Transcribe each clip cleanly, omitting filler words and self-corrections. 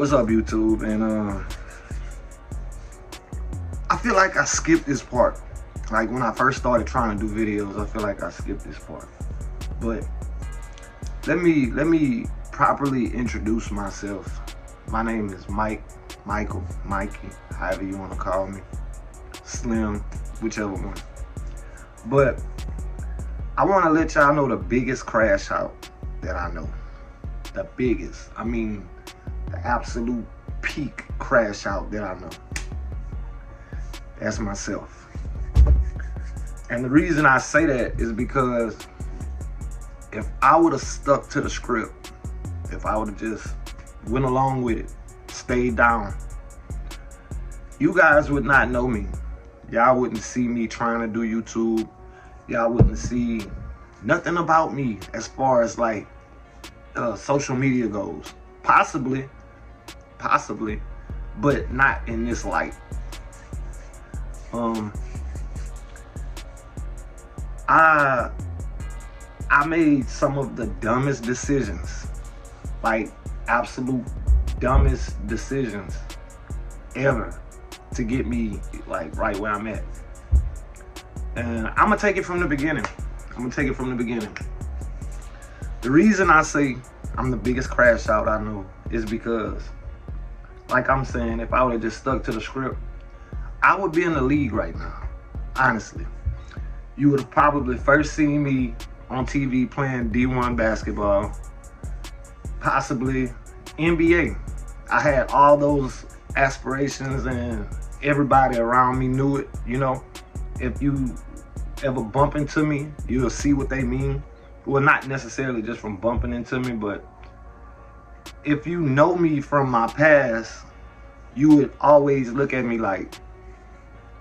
What's up, YouTube? And I feel like I skipped this part. Like when I first started trying to do videos, I feel like I skipped this part. But let me properly introduce myself. My name is Michael, Mikey, however you want to call me. Slim, whichever one. But I want to let y'all know the biggest crash out that I know. The biggest. I mean, the absolute peak crash out that I know. That's myself. And the reason I say that is because if I would have stuck to the script, if I would have just went along with it, stayed down, you guys would not know me. Y'all wouldn't see me trying to do YouTube. Y'all wouldn't see nothing about me as far as like social media goes. Possibly, but not in this light. I made some of the dumbest decisions, like absolute dumbest decisions ever to get me like right where I'm at. And I'm gonna take it from the beginning. The reason I say I'm the biggest crash out I know is because, like I'm saying, if I would have just stuck to the script, I would be in the league right now. Honestly, you would have probably first seen me on TV playing D1 basketball, possibly NBA. I had all those aspirations and everybody around me knew it, you know. If you ever bump into me, you'll see what they mean. Well, not necessarily just from bumping into me, but if you know me from my past, you would always look at me like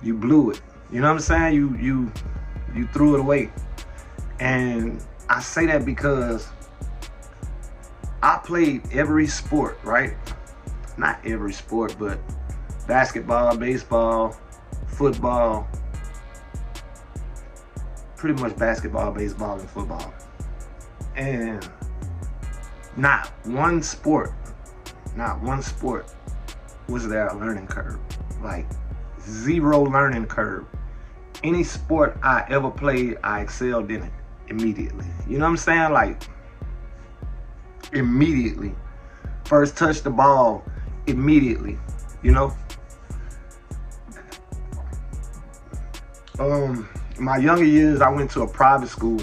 you blew it. You know what I'm saying? You threw it away. And I say that because I played every sport, right? Not every sport, but basketball, baseball, football, pretty much basketball, baseball, and football. And not one sport was there a learning curve. Like zero learning curve. Any sport I ever played, I excelled in it immediately. You know what I'm saying? Like immediately. First touch the ball, immediately, you know? My younger years, I went to a private school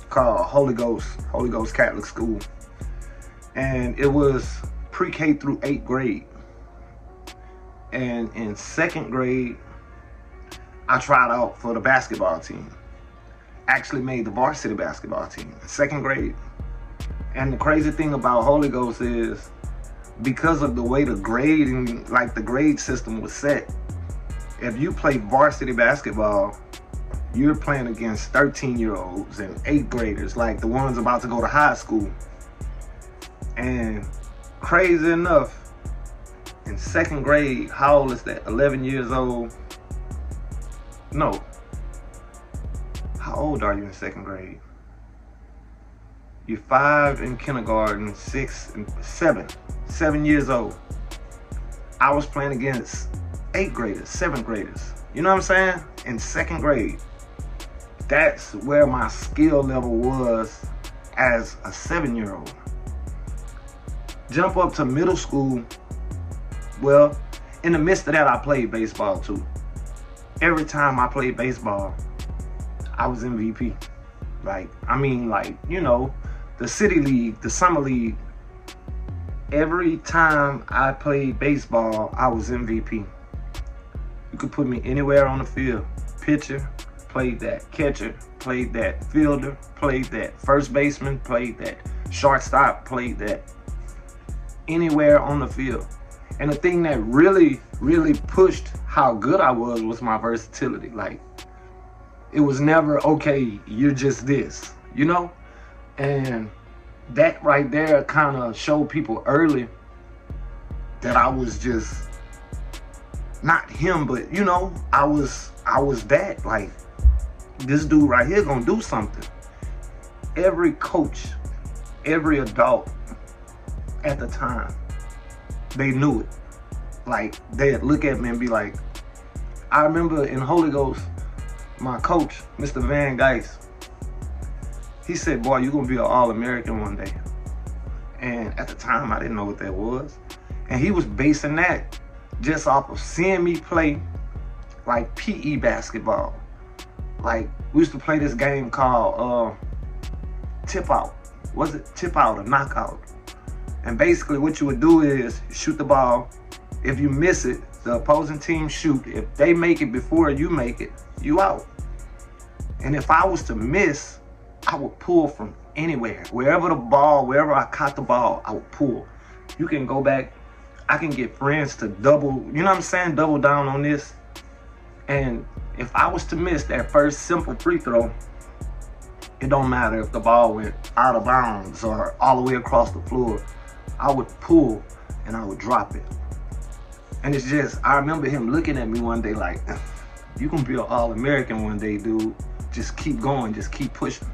called Holy Ghost Catholic School. And it was pre-K through 8th grade. And in 2nd grade, I tried out for the basketball team. Actually made the varsity basketball team in 2nd grade. And the crazy thing about Holy Ghost is because of the way the grading, like the grade system was set, if you play varsity basketball, you're playing against 13-year-olds and 8th graders, like the ones about to go to high school. And crazy enough, in 2nd grade, how old is that? 11 years old? No. How old are you in 2nd grade? You're 5 in kindergarten, 6 and 7 years old. I was playing against 8th graders, 7th graders. You know what I'm saying? In 2nd grade. That's where my skill level was as a 7-year-old. Jump up to middle school. Well, in the midst of that, I played baseball too. Every time I played baseball, I was MVP. Like, you know, the city league, the summer league. Every time I played baseball, I was MVP. You could put me anywhere on the field. Pitcher, played that. Catcher, played that. Fielder, played that. First baseman, played that. Shortstop, played that. Anywhere on the field. And the thing that really pushed how good I was my versatility. Like, it was never, okay, you're just this, you know? And that right there kind of showed people early that I was just not him, but you know, I was that. Like, this dude right here gonna do something. Every coach, every adult at the time they knew it. Like, they'd look at me and be like, I remember in Holy Ghost, my coach, Mr. Van Geis, he said, boy, you're going to be an All-American one day. And at the time, I didn't know what that was. And he was basing that just off of seeing me play like PE basketball. Like, we used to play this game called tip out. Was it tip out or knockout? And basically what you would do is shoot the ball. If you miss it, the opposing team shoot. If they make it before you make it, you out. And if I was to miss, I would pull from anywhere. Wherever I caught the ball, I would pull. You can go back. I can get friends to double, you know what I'm saying? Double down on this. And if I was to miss that first simple free throw, it don't matter if the ball went out of bounds or all the way across the floor. I would pull and I would drop it. And it's just, I remember him looking at me one day like, you gonna be an All-American one day, dude. Just keep going, just keep pushing.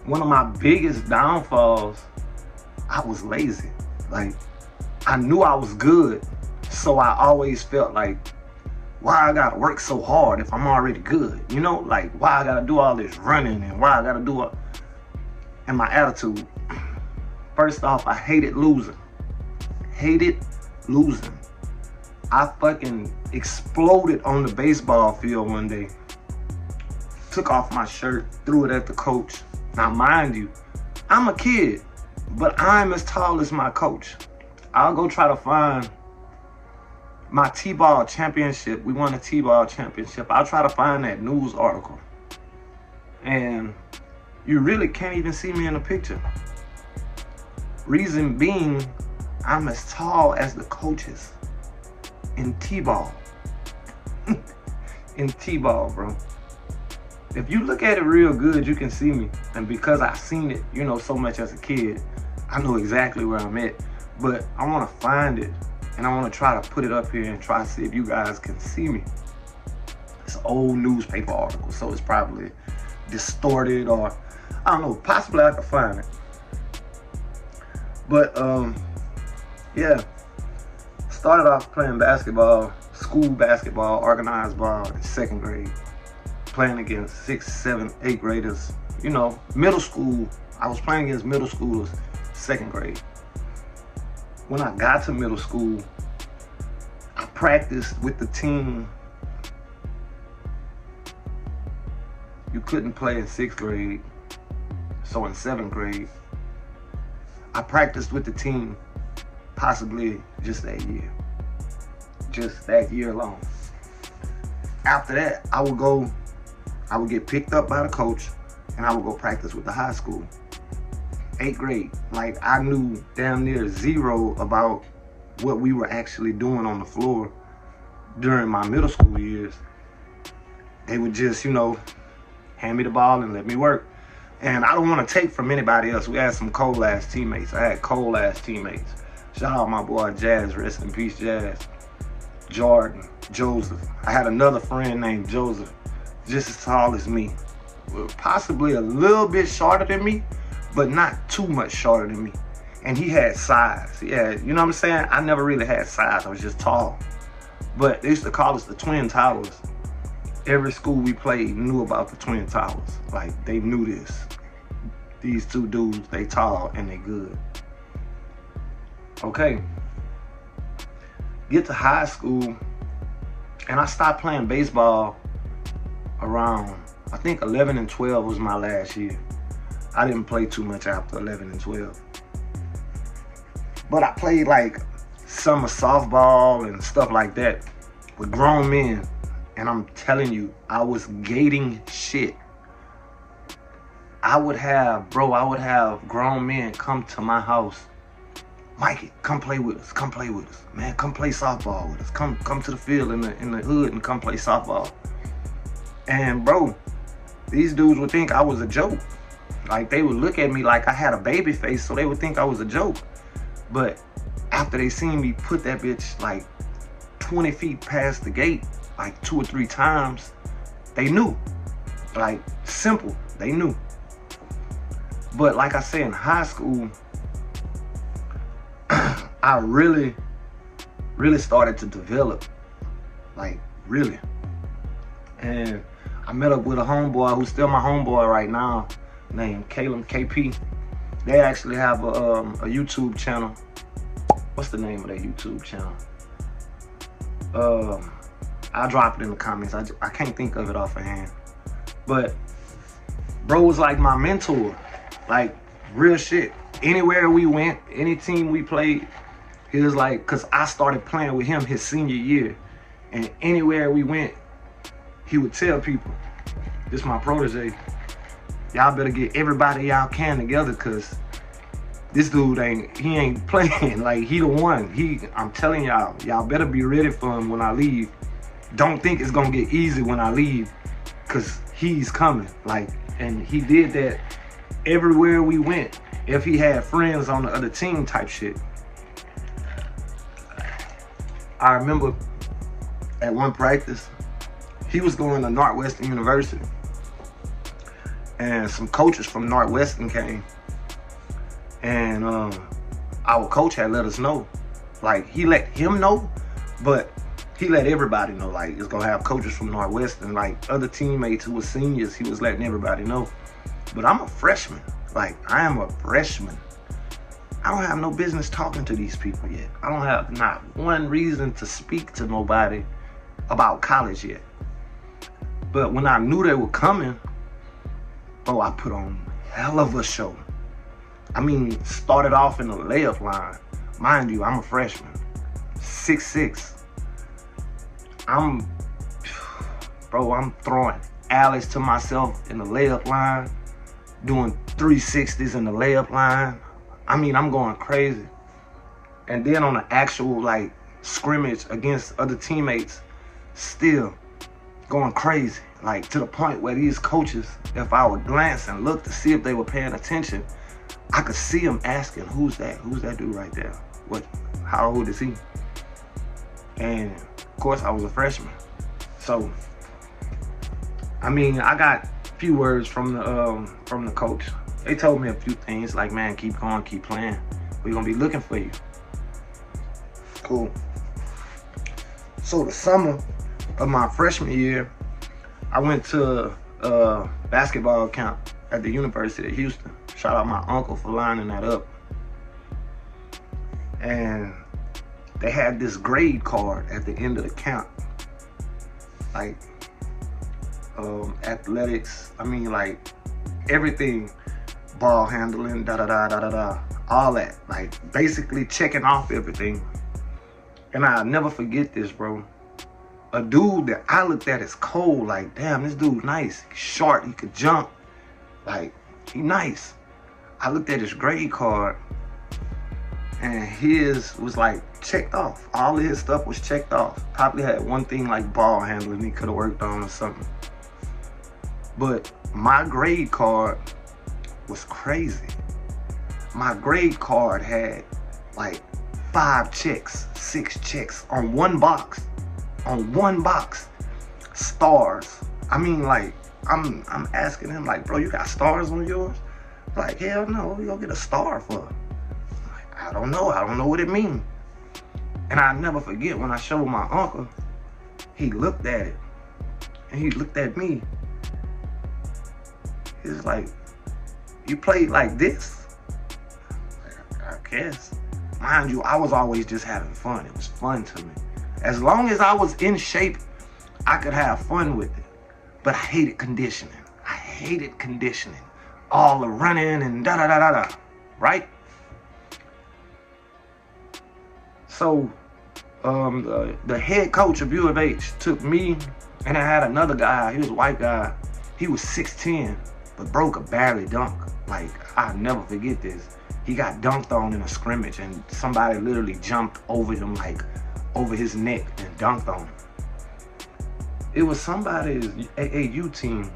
One of my biggest downfalls, I was lazy. Like, I knew I was good, so I always felt like, why I gotta work so hard if I'm already good? You know, like, why I gotta do all this running and why I gotta do it? And my attitude, first off, I hated losing. Hated losing. I fucking exploded on the baseball field one day. Took off my shirt, threw it at the coach. Now, mind you, I'm a kid, but I'm as tall as my coach. I'll go try to find my T-ball championship. We won a T-ball championship. I'll try to find that news article. And you really can't even see me in the picture. Reason being, I'm as tall as the coaches in T-ball. In T-ball, bro. If you look at it real good, you can see me. And because I seen it, you know, so much as a kid, I know exactly where I'm at. But I want to find it, and I want to try to put it up here and try to see if you guys can see me. It's an old newspaper article, so it's probably distorted, or I don't know, possibly I could find it. But yeah, started off playing basketball, school basketball, organized ball in 2nd grade, playing against 6th, 7th, 8th graders. You know, middle school, I was playing against middle schoolers, 2nd grade. When I got to middle school, I practiced with the team. You couldn't play in 6th grade, so in 7th grade, I practiced with the team possibly just that year. Just that year alone. After that, I would get picked up by the coach, and I would go practice with the high school. 8th grade, like, I knew damn near zero about what we were actually doing on the floor during my middle school years. They would just, you know, hand me the ball and let me work. And I don't want to take from anybody else. We had some cold-ass teammates. I had cold-ass teammates. Shout out my boy Jazz, rest in peace, Jazz. Jordan, Joseph. I had another friend named Joseph, just as tall as me. Possibly a little bit shorter than me, but not too much shorter than me. And he had size. He had, you know what I'm saying? I never really had size. I was just tall. But they used to call us the Twin Towers. Every school we played knew about the Twin Towers. Like, they knew this. These two dudes, they tall and they good. Okay. Get to high school, and I stopped playing baseball around, I think 11 and 12 was my last year. I didn't play too much after 11 and 12. But I played like summer softball and stuff like that with grown men. And I'm telling you, I was gating shit. I would have grown men come to my house. Mikey, come play with us. Come play with us. Man, come play softball with us. Come to the field in the hood and come play softball. And bro, these dudes would think I was a joke. Like, they would look at me like I had a baby face, so they would think I was a joke. But after they seen me put that bitch like 20 feet past the gate, like 2 or 3 times, they knew. Like, simple, they knew. But like I said, in high school, I really really started to develop, like really. And I met up with a homeboy who's still my homeboy right now, named Caleb KP. They actually have a YouTube channel. What's the name of that YouTube channel? I'll drop it in the comments. I can't think of it offhand. But bro was like my mentor, like real shit. Anywhere we went, any team we played, he was like, cause I started playing with him his senior year, and anywhere we went, he would tell people, "This my protege. Y'all better get everybody y'all can together, cause this dude ain't playing. Like, he the one. I'm telling y'all better be ready for him when I leave. Don't think it's gonna get easy when I leave, cause he's coming." Like, and he did that everywhere we went. If he had friends on the other team type shit. I remember at one practice, he was going to Northwestern University, and some coaches from Northwestern came, and our coach had let us know. Like, he let him know, but he let everybody know, like, it's gonna have coaches from Northwestern. Like, other teammates who were seniors, he was letting everybody know. But I'm a freshman. Like, I am a freshman. I don't have no business talking to these people yet. I don't have not one reason to speak to nobody about college yet. But when I knew they were coming, I put on hell of a show. I mean, started off in the layup line. Mind you, I'm a freshman, 6'6". I'm throwing alleys to myself in the layup line, doing 360s in the layup line. I mean, I'm going crazy. And then on the actual, like, scrimmage against other teammates, still going crazy. Like, to the point where these coaches, if I would glance and look to see if they were paying attention, I could see them asking, "Who's that? Who's that dude right there? How old is he?" And of course, I was a freshman. So, I mean, I got a few words from the coach. They told me a few things, like, "Man, keep going, keep playing. We're gonna be looking for you." Cool. So the summer of my freshman year, I went to a basketball camp at the University of Houston. Shout out my uncle for lining that up. And they had this grade card at the end of the camp. Like, athletics, I mean, like, everything, ball handling, all that. Like, basically checking off everything. And I'll never forget this, bro. A dude that I looked at as cold, like, damn, this dude's nice. He's short, he could jump. Like, he nice. I looked at his grade card, and his was like checked off. All of his stuff was checked off. Probably had one thing like ball handling he could have worked on or something. But my grade card was crazy. My grade card had like 5 checks, 6 checks on one box. On one box. Stars. I mean, like, I'm asking him, like, "Bro, you got stars on yours?" Like, "Hell no, what you gonna get a star for?" Like, I don't know what it means. And I never forget when I showed my uncle, he looked at it, and he looked at me. He was like, "You played like this?" I guess. Mind you, I was always just having fun. It was fun to me. As long as I was in shape, I could have fun with it. But I hated conditioning. All the running and da-da-da-da-da, right? So, the head coach of U of H took me, and I had another guy. He was a white guy. He was 6'10", but bro could barely dunk. Like, I'll never forget this. He got dunked on in a scrimmage, and somebody literally jumped over him, like, over his neck and dunked on him. It was somebody's AAU team.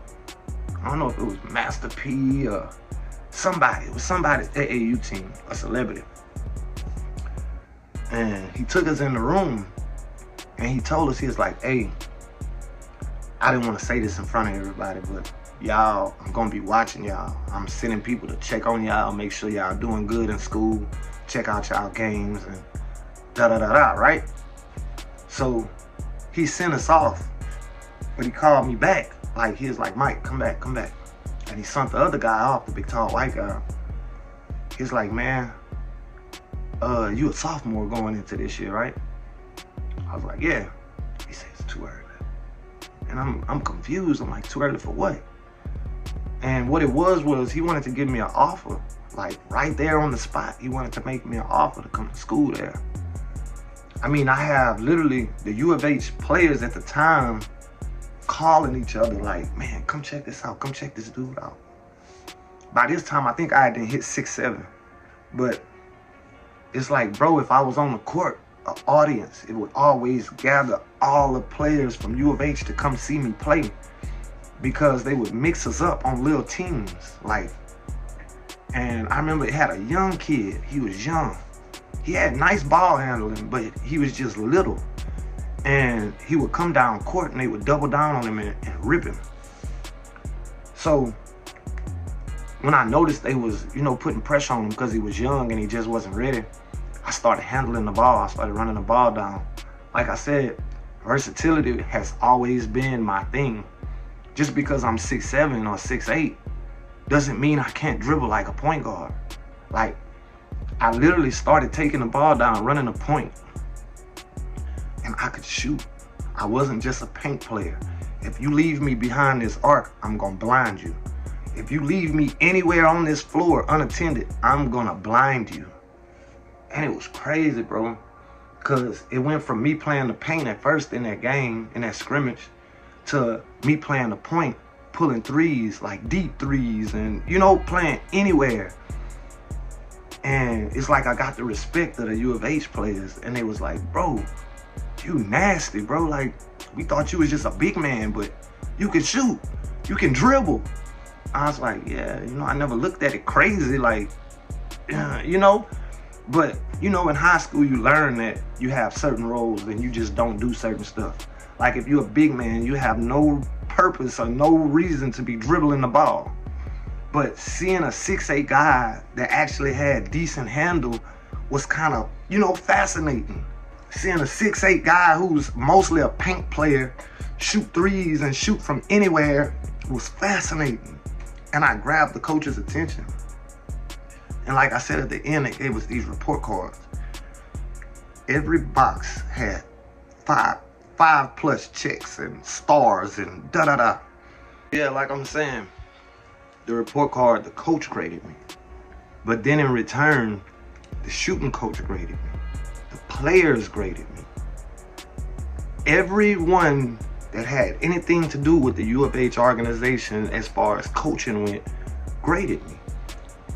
I don't know if it was Master P or somebody. It was somebody's AAU team, a celebrity. And he took us in the room, and he told us, he was like, "Hey, I didn't want to say this in front of everybody, but y'all, I'm going to be watching y'all. I'm sending people to check on y'all, make sure y'all doing good in school, check out y'all games, and da-da-da-da," right? So he sent us off, but he called me back. Like, he was like, Mike, come back, come back. And he sent the other guy off, the big tall white guy. He's like, man, you a sophomore going into this year, right? I was like, yeah. He said, it's too early. And I'm confused. I'm like, too early for what? And what it was he wanted to give me an offer, like right there on the spot. He wanted to make me an offer to come to school there. I mean, I have literally the U of H players at the time calling each other like, man, come check this out. Come check this dude out. By this time, I think I had hit 6'7". But it's like, bro, if I was on the court, an audience, it would always gather all the players from U of H to come see me play, because they would mix us up on little teams. Like, and I remember it had a young kid. He was young. He had nice ball handling, but he was just little. And he would come down court and they would double down on him and rip him. So when I noticed they was, putting pressure on him because he was young and he just wasn't ready, I started handling the ball. I started running the ball down. Like I said, versatility has always been my thing. Just because I'm 6'7" or 6'8" doesn't mean I can't dribble like a point guard. Like, I literally started taking the ball down, running a point, and I could shoot. I wasn't just a paint player. If you leave me behind this arc, I'm gonna blind you. If you leave me anywhere on this floor unattended, I'm gonna blind you. And it was crazy, bro, because it went from me playing the paint at first in that game, in that scrimmage, to me playing the point, pulling threes, like deep threes, and, playing anywhere. And it's like I got the respect of the U of H players, and they was like, bro, you nasty, bro. Like, we thought you was just a big man, but you can shoot, you can dribble. I was like, yeah, I never looked at it crazy, like, but, in high school, you learn that you have certain roles and you just don't do certain stuff. Like, if you're a big man, you have no purpose or no reason to be dribbling the ball. But seeing a 6'8" guy that actually had decent handle was kind of, fascinating. Seeing a 6'8" guy who's mostly a paint player shoot threes and shoot from anywhere was fascinating. And I grabbed the coach's attention. And like I said at the end, they gave us these report cards. Every box had five plus checks and stars and da-da-da. Yeah, like I'm saying, the report card, the coach graded me. But then in return, the shooting coach graded me. The players graded me. Everyone that had anything to do with the U of H organization as far as coaching went, graded me.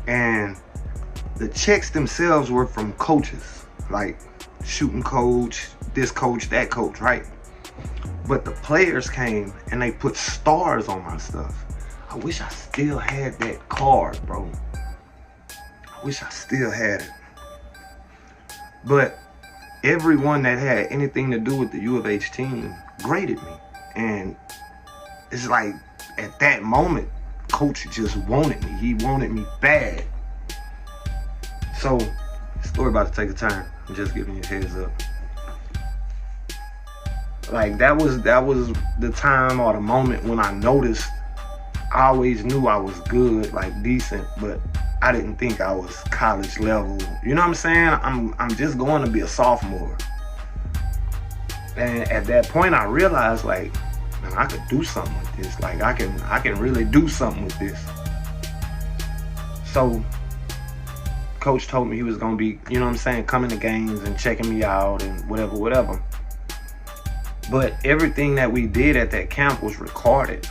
And the checks themselves were from coaches, like shooting coach, this coach, that coach, right? But the players came and they put stars on my stuff. I wish I still had that card, bro. I wish I still had it. But everyone that had anything to do with the U of H team graded me. And it's like, at that moment, coach just wanted me. He wanted me bad. So, the story about to take a turn. I'm just giving you a heads up. Like, that was the time or the moment when I noticed. I always knew I was good, like decent, but I didn't think I was college level. You know what I'm saying? I'm just going to be a sophomore. And at that point, I realized, like, man, I could do something with this. Like, I can really do something with this. So, coach told me he was gonna be, coming to games and checking me out and whatever. But everything that we did at that camp was recorded.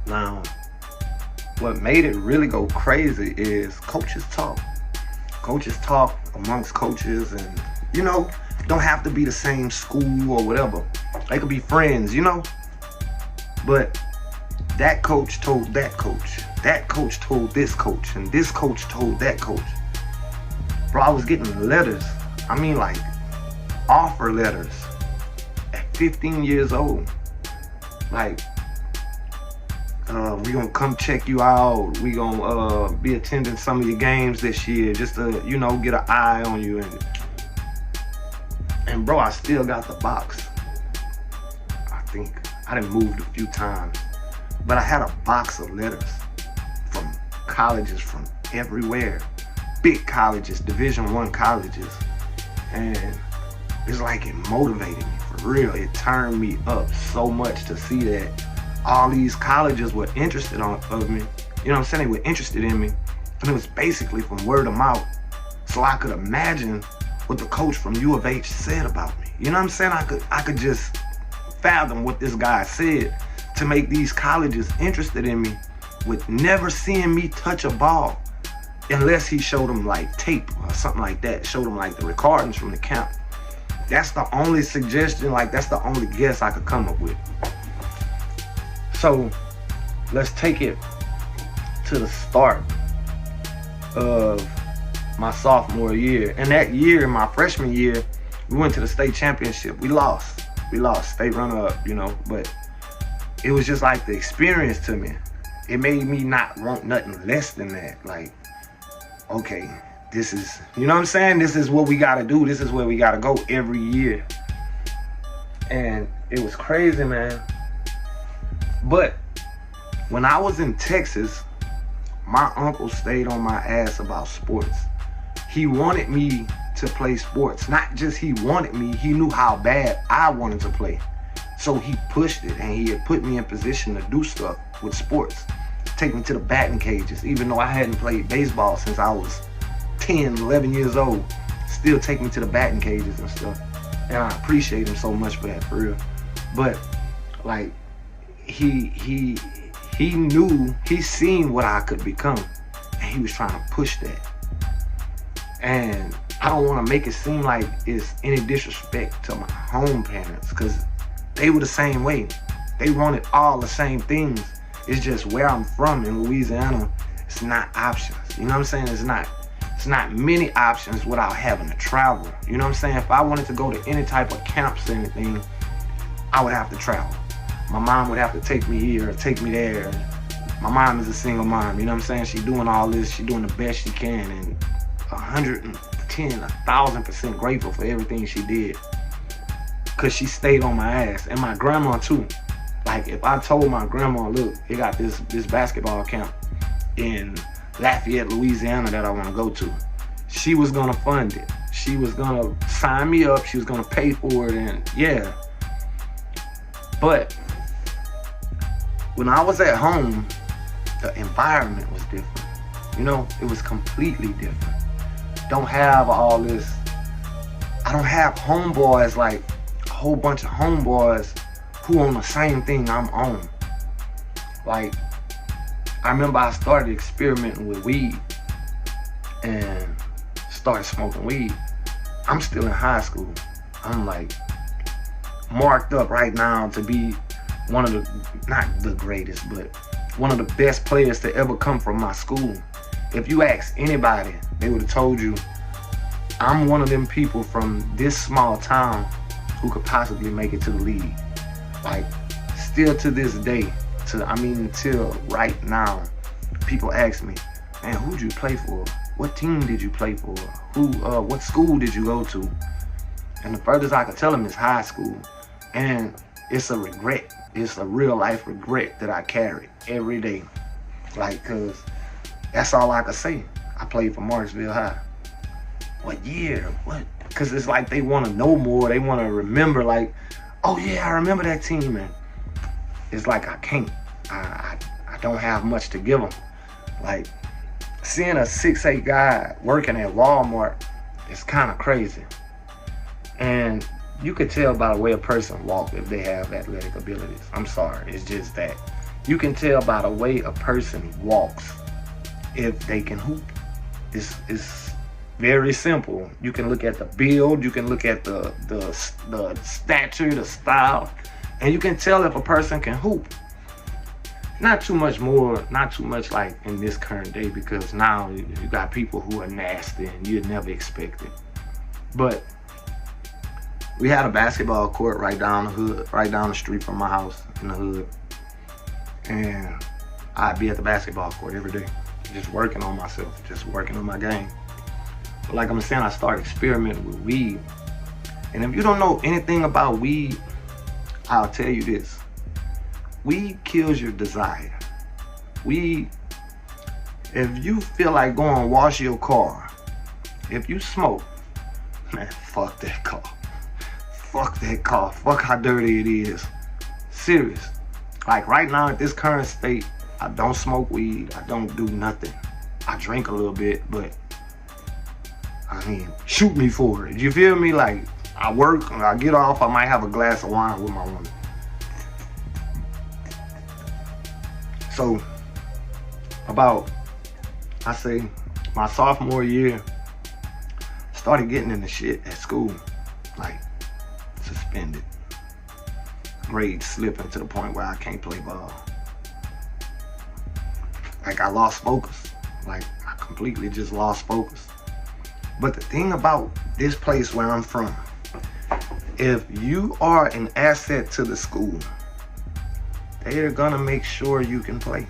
Now, what made it really go crazy is coaches talk. Coaches talk amongst coaches, and, don't have to be the same school or whatever. They could be friends, But that coach told that coach. That coach told this coach, and this coach told that coach. Bro, I was getting letters. I mean, like, offer letters at 15 years old. Like, we gonna come check you out. We gonna be attending some of your games this year, just to, get an eye on you. And And bro, I still got the box. I think I done moved a few times, but I had a box of letters from colleges from everywhere, big colleges, Division I colleges, and it's like it motivated me for real. It turned me up so much to see that all these colleges were interested of me. You know what I'm saying? They were interested in me, and it was basically from word of mouth. So I could imagine what the coach from U of H said about me. You know what I'm saying? I could just fathom what this guy said to make these colleges interested in me with never seeing me touch a ball unless he showed them like tape or something like that, showed them like the recordings from the camp. That's the only suggestion, like that's the only guess I could come up with. So let's take it to the start of my sophomore year. And that year, my freshman year, we went to the state championship. We lost state runner-up, you know, but it was just like the experience to me. It made me not want nothing less than that. Like, okay, this is, you know what I'm saying? This is what we gotta do. This is where we gotta go every year. And it was crazy, man. But when I was in Texas, my uncle stayed on my ass about sports. He wanted me to play sports. Not just he wanted me, he knew how bad I wanted to play. So he pushed it, and he had put me in position to do stuff with sports. Take me to the batting cages, even though I hadn't played baseball since I was 10, 11 years old. Still take me to the batting cages and stuff. And I appreciate him so much for that, for real. But like, he knew, he seen what I could become, and he was trying to push that. And I don't want to make it seem like it's any disrespect to my home parents, because they were the same way. They wanted all the same things. It's just where I'm from in Louisiana, it's not options. You know what I'm saying? It's not many options without having to travel. You know what I'm saying? If I wanted to go to any type of camps or anything, I would have to travel. My mom would have to take me here or take me there. My mom is a single mom, you know what I'm saying? She's doing all this, she's doing the best she can, and 1,000% grateful for everything she did, because she stayed on my ass. And my grandma too. Like, if I told my grandma, look, they got this basketball camp in Lafayette, Louisiana that I want to go to, she was gonna fund it. She was gonna sign me up, she was gonna pay for it, and yeah. But when I was at home, the environment was different. You know, it was completely different. Don't have all this, I don't have homeboys, like a whole bunch of homeboys who on the same thing I'm on. Like, I remember I started experimenting with weed and started smoking weed. I'm still in high school. I'm like marked up right now to be one of the, not the greatest, but one of the best players to ever come from my school. If you ask anybody, they would have told you I'm one of them people from this small town who could possibly make it to the league. Like, still to this day, until right now, people ask me, man, who'd you play for? What team did you play for? What school did you go to? And the furthest I could tell them is high school. And it's a regret. It's a real life regret that I carry every day. Like, cause that's all I could say. I played for Marksville High. What year? What? Cause it's like they want to know more. They want to remember, like, oh yeah, I remember that team. And it's like I can't. I don't have much to give them. Like, seeing a 6'8" guy working at Walmart is kind of crazy. And you could tell by the way a person walks if they have athletic abilities. I'm sorry, it's just that. You can tell by the way a person walks if they can hoop. It's very simple. You can look at the build, you can look at the stature, the style, and you can tell if a person can hoop. Not too much like in this current day, because now you got people who are nasty and you'd never expect it. But we had a basketball court right down the street from my house in the hood. And I'd be at the basketball court every day, just working on myself, just working on my game. But like I'm saying, I started experimenting with weed. And if you don't know anything about weed, I'll tell you this. Weed kills your desire. Weed, if you feel like going wash your car, if you smoke, man, fuck that car. Fuck that car. Fuck how dirty it is. Serious. Like right now at this current state, I don't smoke weed. I don't do nothing. I drink a little bit, but I mean, shoot me for it. You feel me? Like, I work, I get off, I might have a glass of wine with my woman. So, about, I say, my sophomore year, started getting into shit at school. Like, suspended. Grades slipping to the point where I can't play ball. Like, I lost focus. Like, I completely just lost focus. But the thing about this place where I'm from, if you are an asset to the school, they are gonna make sure you can play.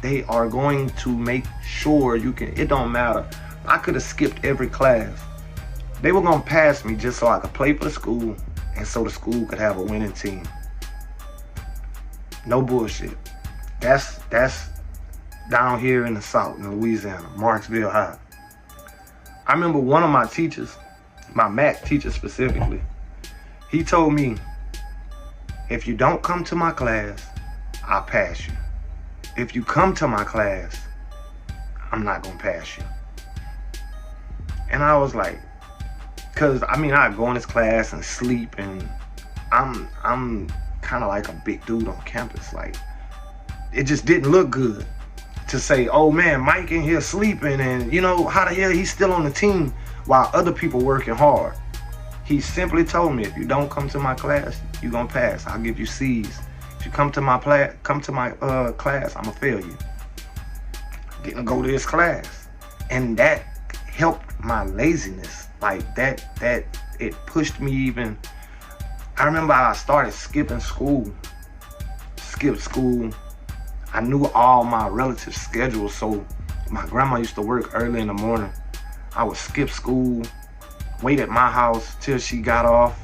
They are going to make sure you can. It don't matter. I could have skipped every class. They were gonna pass me just so I could play for the school and so the school could have a winning team. No bullshit. That's down here in the South, in Louisiana, Marksville High. I remember one of my teachers, my math teacher specifically, he told me, if you don't come to my class, I'll pass you. If you come to my class, I'm not gonna pass you. And I was like, cause I mean, I'd go in this class and sleep, and I'm kind of like a big dude on campus. Like, it just didn't look good to say, oh man, Mike in here sleeping, and you know, how the hell he's still on the team while other people working hard. He simply told me, if you don't come to my class, you're gonna pass. I'll give you C's. If you come to my class, I'm gonna fail you. Didn't go to his class. And that helped my laziness. Like that it pushed me even. I remember I started skipping school. Skipped school. I knew all my relatives' schedules, so my grandma used to work early in the morning. I would skip school, wait at my house till she got off.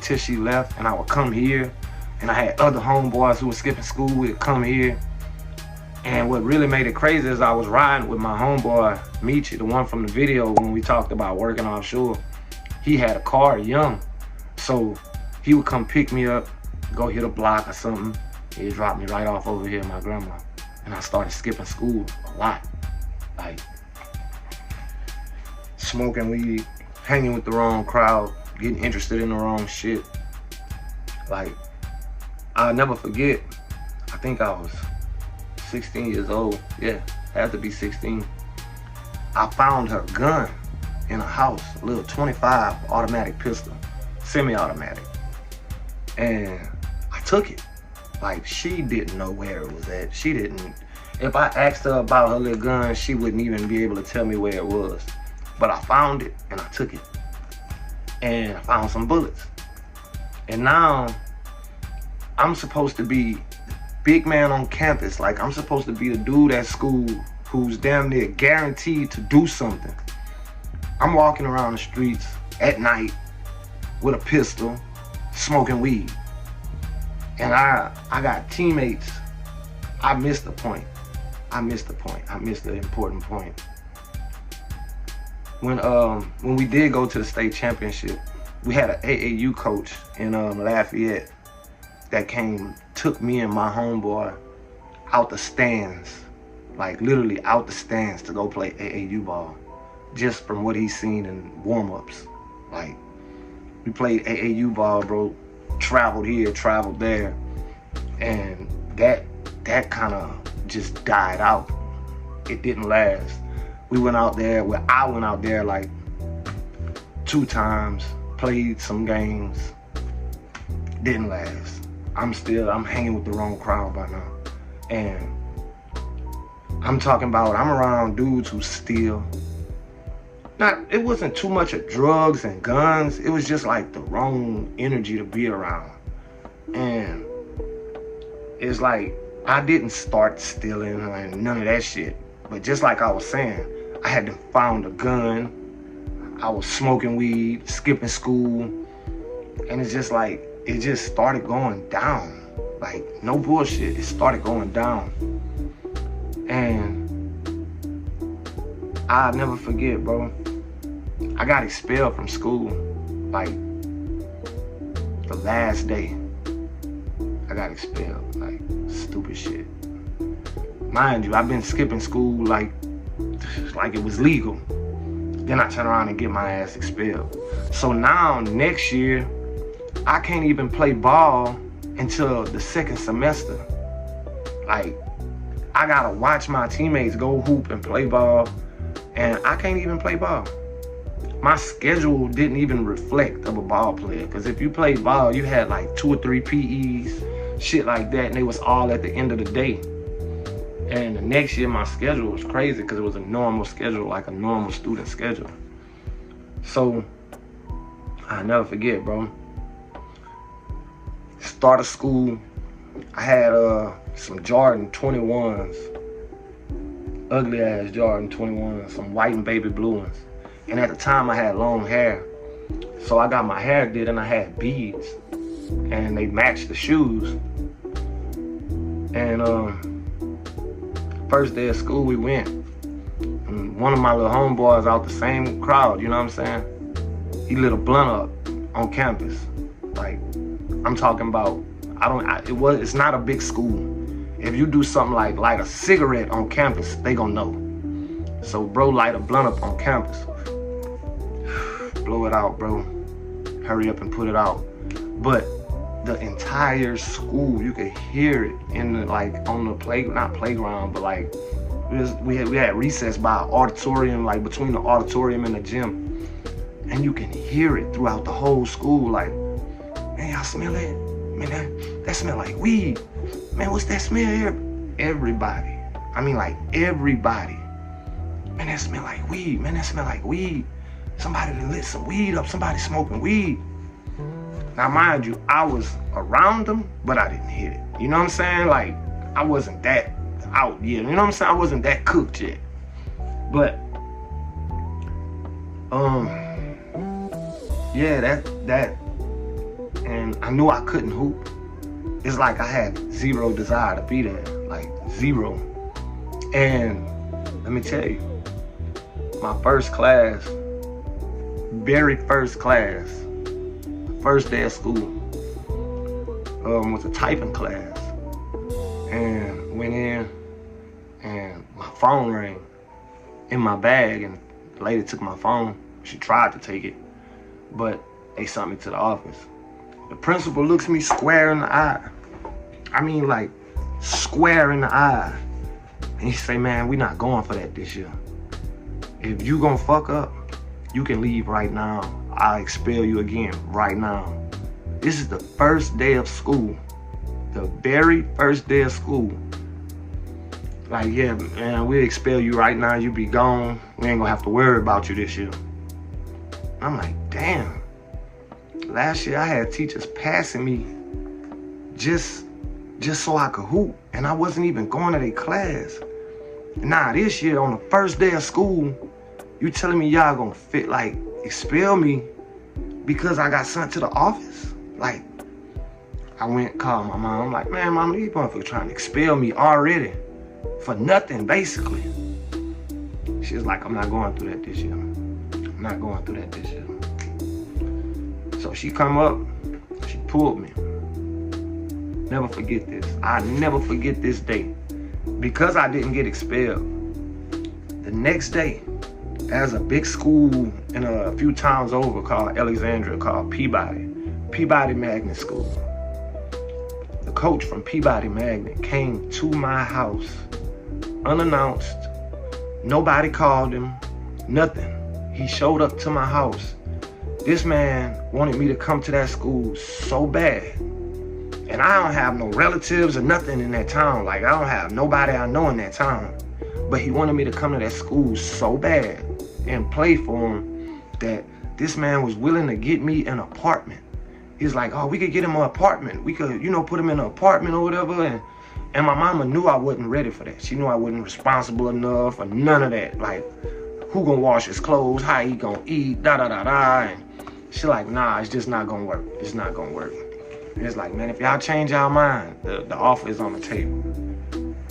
Till she left, and I would come here. And I had other homeboys who were skipping school would come here. And what really made it crazy is I was riding with my homeboy, Michi, the one from the video when we talked about working offshore. He had a car, young. So he would come pick me up, go hit a block or something. He'd drop me right off over here at my grandma. And I started skipping school a lot. Like, smoking weed, hanging with the wrong crowd, getting interested in the wrong shit. Like, I'll never forget, I think I was 16 years old. Yeah, had to be 16. I found her gun in a house, a little 25 automatic pistol, semi-automatic. And I took it. Like, she didn't know where it was at. She didn't. If I asked her about her little gun, she wouldn't even be able to tell me where it was. But I found it and I took it. And I found some bullets. And now I'm supposed to be big man on campus. Like, I'm supposed to be the dude at school who's damn near guaranteed to do something. I'm walking around the streets at night with a pistol, smoking weed. And I got teammates. I missed the point. I missed the important point. When we did go to the state championship, we had an AAU coach in Lafayette that took me and my homeboy out the stands, like literally out the stands to go play AAU ball, just from what he's seen in warm-ups. Like, we played AAU ball, bro, traveled here, traveled there, and that kind of just died out. It didn't last. I went out there like 2 times, played some games, didn't last. I'm hanging with the wrong crowd by now. And I'm talking about, I'm around dudes who steal. It wasn't too much of drugs and guns. It was just like the wrong energy to be around. And it's like, I didn't start stealing and none of that shit. But just like I was saying, I had found a gun. I was smoking weed, skipping school. And it's just like, it just started going down. Like, no bullshit, it started going down. And I'll never forget, bro. I got expelled from school, like, the last day. I got expelled, like, stupid shit. Mind you, I've been skipping school like it was legal. Then I turn around and get my ass expelled. So now, next year, I can't even play ball until the second semester. Like, I gotta watch my teammates go hoop and play ball, and I can't even play ball. My schedule didn't even reflect of a ball player, because if you played ball, you had like 2 or 3 PEs, shit like that, and they was all at the end of the day. And the next year, my schedule was crazy because it was a normal schedule, like a normal student schedule. So, I'll never forget, bro. Start of school, I had some Jordan 21s, ugly ass Jordan 21s, some white and baby blue ones. And at the time I had long hair. So I got my hair did and I had beads. And they matched the shoes. And first day of school we went. And one of my little homeboys out the same crowd, you know what I'm saying? He lit a blunt up on campus. Like, I'm talking about, it's not a big school. If you do something like light a cigarette on campus, they gonna know. So bro light a blunt up on campus. Blow it out, bro. Hurry up and put it out. But the entire school, you could hear it in the, like, on the not playground, but like we had recess by an auditorium, like between the auditorium and the gym. And you can hear it throughout the whole school, like, man, y'all smell that? Man, that smell like weed. Man, what's that smell here? Everybody. I mean, like, everybody. Man, that smell like weed. Man, that smell like weed. Somebody done lit some weed up. Somebody smoking weed. Now, mind you, I was around them, but I didn't hit it. You know what I'm saying? Like, I wasn't that out yet. You know what I'm saying? I wasn't that cooked yet. But, yeah, that, and I knew I couldn't hoop. It's like I had zero desire to be there, like zero. And let me tell you, my first class, very first class, first day of school, was a typing class. And went in and my phone rang in my bag, and the lady took my phone. She tried to take it, but they sent me to the office. The principal looks me square in the eye. I mean, like, square in the eye. And he say, man, we not going for that this year. If you gonna fuck up, you can leave right now. I'll expel you again right now. This is the first day of school. The very first day of school. Like, yeah, man, we'll expel you right now. You be gone. We ain't gonna have to worry about you this year. I'm like, damn. Last year I had teachers passing me just so I could hoop, and I wasn't even going to their class. Nah, this year on the first day of school, you telling me y'all gonna expel me because I got sent to the office? Like, I went called my mom. I'm like, man, mom, these motherfuckers trying to expel me already for nothing, basically. She was like, I'm not going through that this year. I'm not going through that this year. So she come up, she pulled me. Never forget this. I never forget this day. Because I didn't get expelled, the next day, there's a big school in a few towns over called Alexandria, called Peabody Magnet School. The coach from Peabody Magnet came to my house unannounced. Nobody called him, nothing. He showed up to my house. This man wanted me to come to that school so bad. And I don't have no relatives or nothing in that town. Like, I don't have nobody I know in that town. But he wanted me to come to that school so bad and play for him that this man was willing to get me an apartment. He's like, oh, we could get him an apartment. We could, put him in an apartment or whatever. And my mama knew I wasn't ready for that. She knew I wasn't responsible enough or none of that. Like, who gonna wash his clothes? How he gonna eat? Da-da-da-da. And She like, nah, it's just not gonna work. It's not gonna work. And it's like, man, if y'all change y'all mind, the offer is on the table.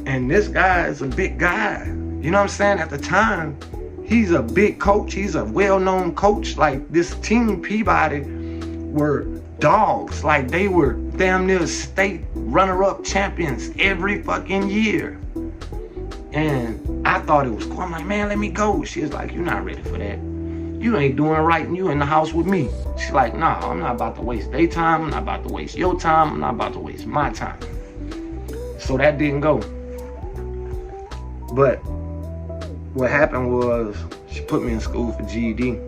And this guy is a big guy. You know what I'm saying? At the time, he's a big coach. He's a well-known coach. Like, this team Peabody were dogs. Like, they were damn near state runner-up champions every fucking year. And I thought it was cool. I'm like, man, let me go. She was like, you're not ready for that. You ain't doing right, and you in the house with me. She's like, nah, I'm not about to waste their time. I'm not about to waste your time. I'm not about to waste my time. So that didn't go. But what happened was, she put me in school for GED.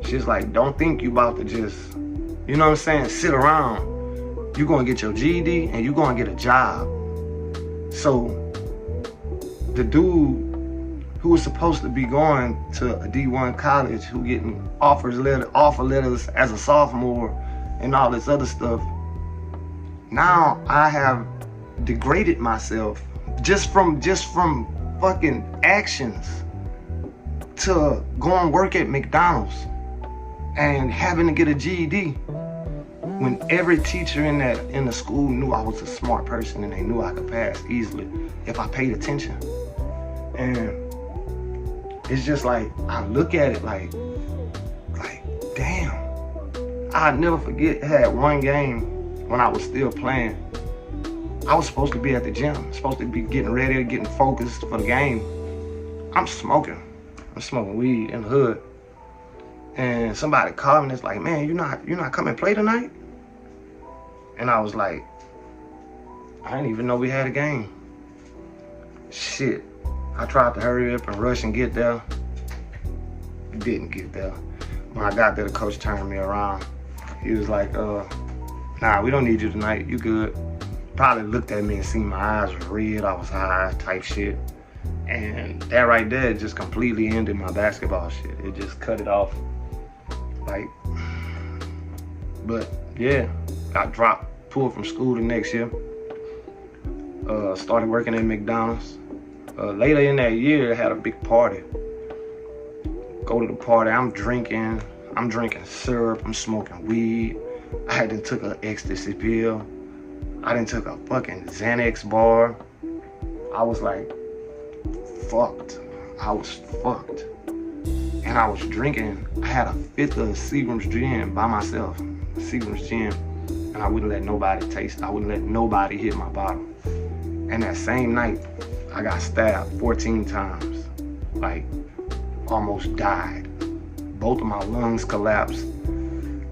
She's like, don't think you about to just, you know what I'm saying, sit around. You're gonna get your GED and you're gonna get a job. So the dude who was supposed to be going to a D1 college, who getting offer letters as a sophomore and all this other stuff, now I have degraded myself just from fucking actions to go and work at McDonald's and having to get a GED when every teacher in the school knew I was a smart person and they knew I could pass easily if I paid attention. And it's just like, I look at it like damn. I'll never forget, I had one game when I was still playing. I was supposed to be at the gym, supposed to be getting ready, getting focused for the game. I'm smoking weed in the hood. And somebody called me and it's like, man, you not coming play tonight? And I was like, I didn't even know we had a game. Shit. I tried to hurry up and rush and get there. Didn't get there. When I got there, the coach turned me around. He was like, nah, we don't need you tonight. You good. Probably looked at me and seen my eyes were red. I was high type shit. And that right there just completely ended my basketball shit. It just cut it off. Like, but yeah, got dropped, pulled from school the next year. Started working at McDonald's. Later in that year, I had a big party. Go to the party, I'm drinking syrup, I'm smoking weed. I had to took an ecstasy pill. I done took a fucking Xanax bar. I was like, fucked. I was fucked. And I was drinking, I had a fifth of Seagram's gin by myself. Seagram's gin. And I wouldn't let nobody taste it. I wouldn't let nobody hit my bottle. And that same night, I got stabbed 14 times. Like, almost died. Both of my lungs collapsed.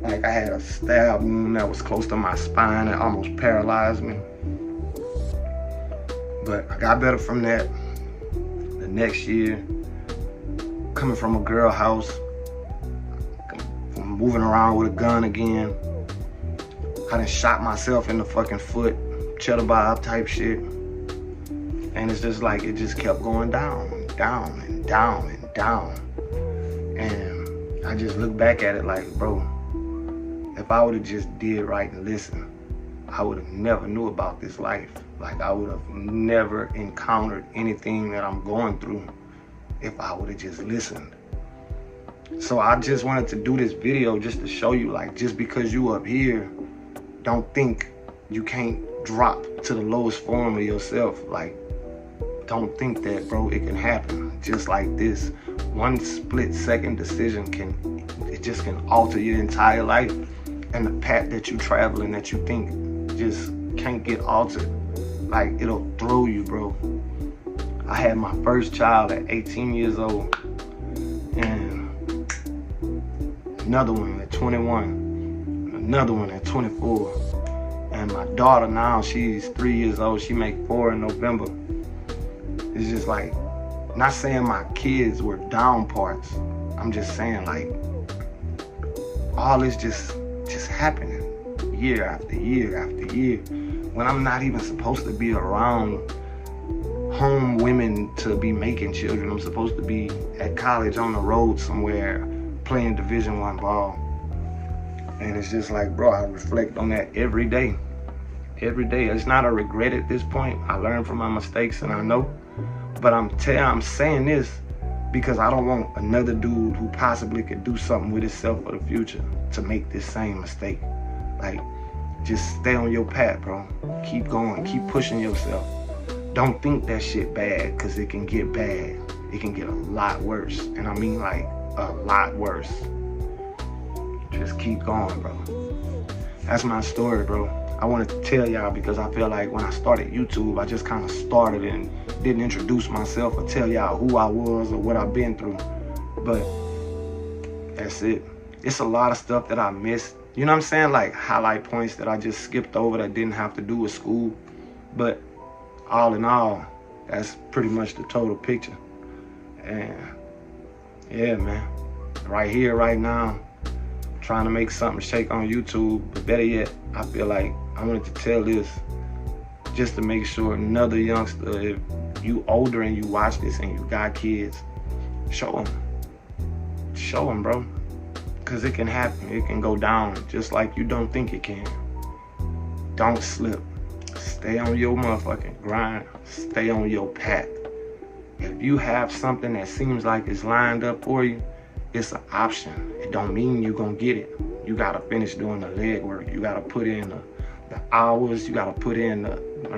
Like, I had a stab wound that was close to my spine that almost paralyzed me. But I got better from that. The next year, coming from a girl house, moving around with a gun again. I done shot myself in the fucking foot, cheddar bob type shit. And it's just like, it just kept going down and down and down and down. And I just look back at it like, bro, if I would have just did right and listened, I would have never knew about this life. Like, I would have never encountered anything that I'm going through if I would have just listened. So I just wanted to do this video just to show you, like, just because you up here, don't think you can't drop to the lowest form of yourself. Like, don't think that, bro, it can happen. Just like this, one split second decision can alter your entire life. And the path that you travel and that you think just can't get altered. Like, it'll throw you, bro. I had my first child at 18 years old. And another one at 21. Another one at 24. And my daughter now, she's 3 years old. She make 4 in November. It's just like, not saying my kids were down parts. I'm just saying, like, all this just happening year after year after year when I'm not even supposed to be around home women to be making children. I'm supposed to be at college on the road somewhere playing Division I ball. And it's just like, bro, I reflect on that every day. Every day. It's not a regret at this point. I learned from my mistakes and I know. But I'm saying this because I don't want another dude who possibly could do something with himself for the future to make this same mistake. Like, just stay on your path, bro. Keep going, keep pushing yourself. Don't think that shit bad, because it can get bad. It can get a lot worse, and I mean like a lot worse. Just keep going, bro. That's my story, bro. I wanted to tell y'all because I feel like when I started YouTube, I just kind of started and didn't introduce myself or tell y'all who I was or what I've been through. But that's it. It's a lot of stuff that I missed. You know what I'm saying? Like highlight points that I just skipped over that didn't have to do with school. But all in all, that's pretty much the total picture. And yeah, man. Right here, right now, trying to make something shake on YouTube. But better yet, I feel like I wanted to tell this just to make sure another youngster, if you older and you watch this and you got kids, show them. Show them, bro. Because it can happen. It can go down just like you don't think it can. Don't slip. Stay on your motherfucking grind. Stay on your path. If you have something that seems like it's lined up for you, it's an option. It don't mean you're gonna get it. You gotta finish doing the leg work. You gotta put in the hours. You gotta put in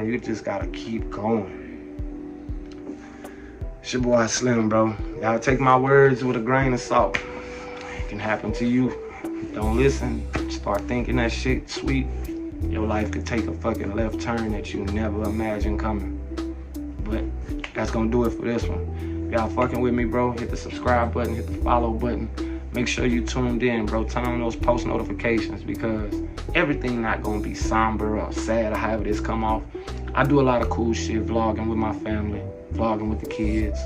you just gotta keep going. It's your boy Slim, bro. Y'all take my words with a grain of salt. It can happen to you. Don't listen. Start thinking that shit sweet. Your life could take a fucking left turn that you never imagined coming. But that's gonna do it for this one. Y'all fucking with me, bro, hit the subscribe button, hit the follow button. Make sure you tuned in, bro. Turn on those post notifications because everything not gonna be somber or sad or however this come off. I do a lot of cool shit, vlogging with my family, vlogging with the kids.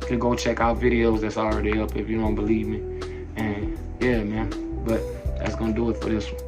You can go check out videos that's already up if you don't believe me. And yeah, man, but that's gonna do it for this one.